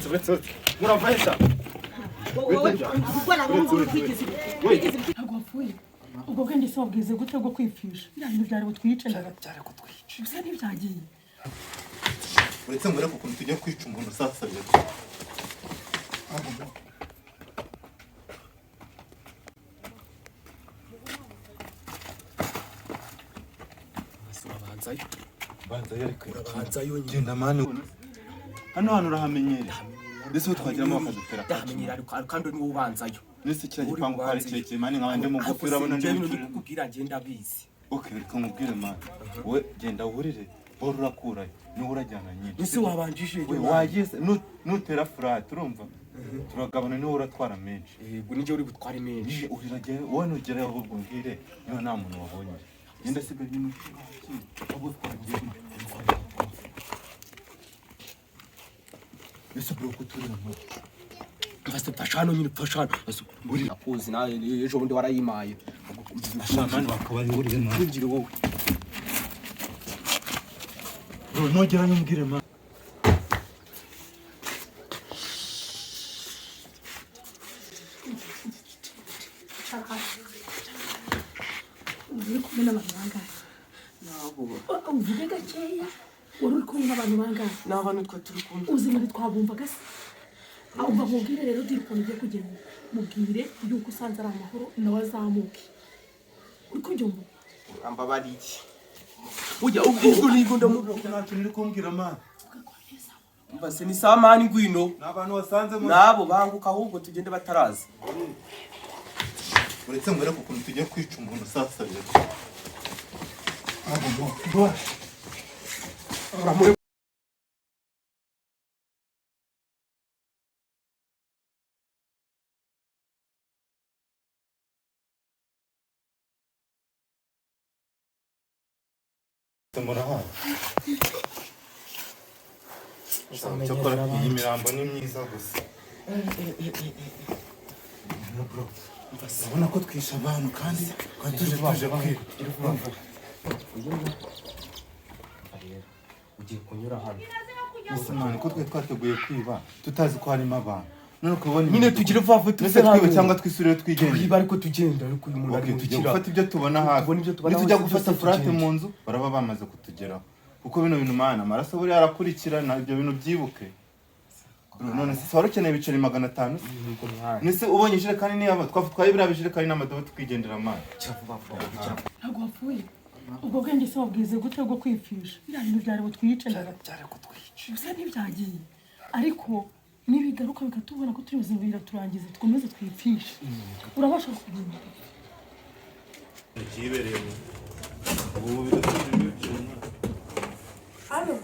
uretse muravahisha gukora ngo kwigize ntabwo wapfuye ubwo bwenge se wabwize gute bwo kwipfisha ibintu byari butwice byari kutwica gusa ntibyagiye uretse ngo reko ukuntu tujya kwica umuntu sasa rero banzayo ariko banzayo genda mani hano hantu urahamenyere ndetse uwo twagiramo bakadutera ndahamenyera ariko kandi niwo ubanzayo ndetse kiriya gipangu ko hari kirekire mani nk'abandi mugufi urabona n'ibintu kukubwira ngenda bizi okay reka nkubwire mani wowe genda wurire bora urakurayo niwe urajyana nyine ese wabanjije wagize nutera furati urumva turagabana niwe uratwara menshi yego nije uri butware menshi uriragere wowe nugerayo ahubwo mbwire niba nta muntu wabonye genda sigaye nyine ahubwo twagiye ese bro kuturira mu basi pashano nyine pashano uri akozi na ejo bundi warayimaye ashamani bakabari urire mwana ngire wowe bro nogera nyumbwire mwana uri kumwe n'abantu bangahe nabo uvuge gakeya wari uri kumwe n'abantu bangahe n'abantu twa turi kumwe uzi muri twabumvaga se ahubwo mubwire rero dirikoni ugiye kugenda mubwire yuko usanze ari amahoro nawe azamuke uri kubyumva ambabariye ujya ubwo nigo ntacyo niri kumbwira mwana mbase ni samani ngwino n'abantu wasanze mu nabo banguka ahubwo tugende bataraza uretse ngo reko ukuntu tujya kwica umuntu sasa rero murahawe cyakora iyi mirambo ni myiza gusa urabona ko twishe abantu kandi tuje kwiba ugiye kunyura hano gusa mwana ko twe twateguye kwiba tutazi ko harimo abantu none ukabona nyine tugire vavu twese twiba cyangwa twisubire twigende twiba ariko tugenda ariko uyu muntu ari tugiye gufata ibyo tubona hafi nitujya gufata furate mu nzu baraba bamaze kutugeraho kuko bino bintu mana amaraso buri arakurikirana ibyo bintu byibuke none se wari ukeneye ibiceri 500 nese ubonye ijerekani ni aba twafutwaye biriya bijerekani n'amadobo twigendera amana ntabwo wapfuye ubwo bwenge se wabwize gute bwo kwipfisha ibintu byari butwice byari kutwica gusa ntibyagiye ariko nibigaruka bikatubona ko turi buzima biraturangiza dukomeze twipfishe urabasha kugenda ikibereye ubu biratuje alo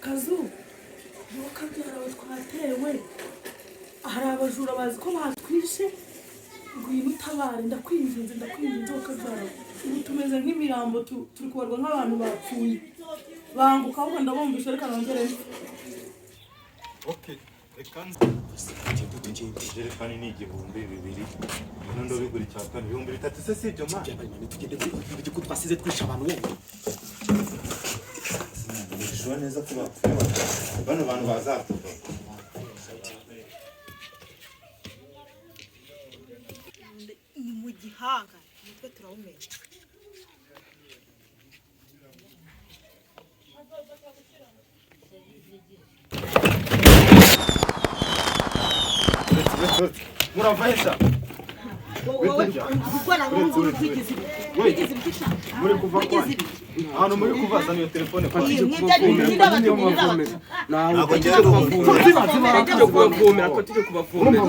kazu Nyirangazari twatewe hari abajura bazi ko batwishe ngwino utabare ndakwinginze Nyirangazari ubu tumeze nk'imirambo turi kubarwa nk'abantu bapfuye banguka ahubwo ndabumvisha reka nongere okay reka ijerekani ni 2,200 nondo bigura icyakane 3,000 se sibyo ma tugende ko twasize twisha abantu wowe nishwa neza kuba bano bantu bazatuva ni mu gihanga nitwe turawumenya muravahisha gukora ngo kwigize ibikisha muri kuva kwa hano muri kuvaza niyo telefone kwa tujye kubavomera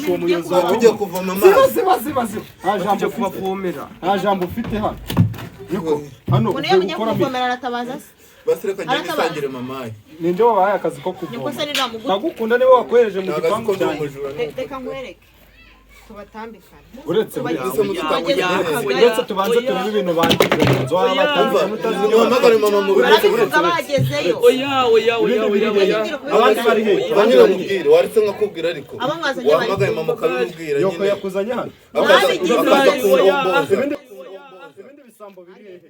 uwo muyobozi wawe tujye kuvoma amazi tujye kubavomera nta jambo ufite hano niko hano gukora kuvomera aratabaza se basireka njye nisangire mamaye ninde wabaye akazi ko kuvoma nagukunda niwe wakwereje mu gipangu cyanjye reka nkwereke tubatambikana uretse tubanze turebe ibintu bandikira mu nzu abatanze mutazi mama mu uretse bagezeyo abandi bari he banyira mubwire waretse nkakubwira ariko wamagaye mama kabimubwira yoko yakuzanye hano akaza ibindi bisambo biri hehe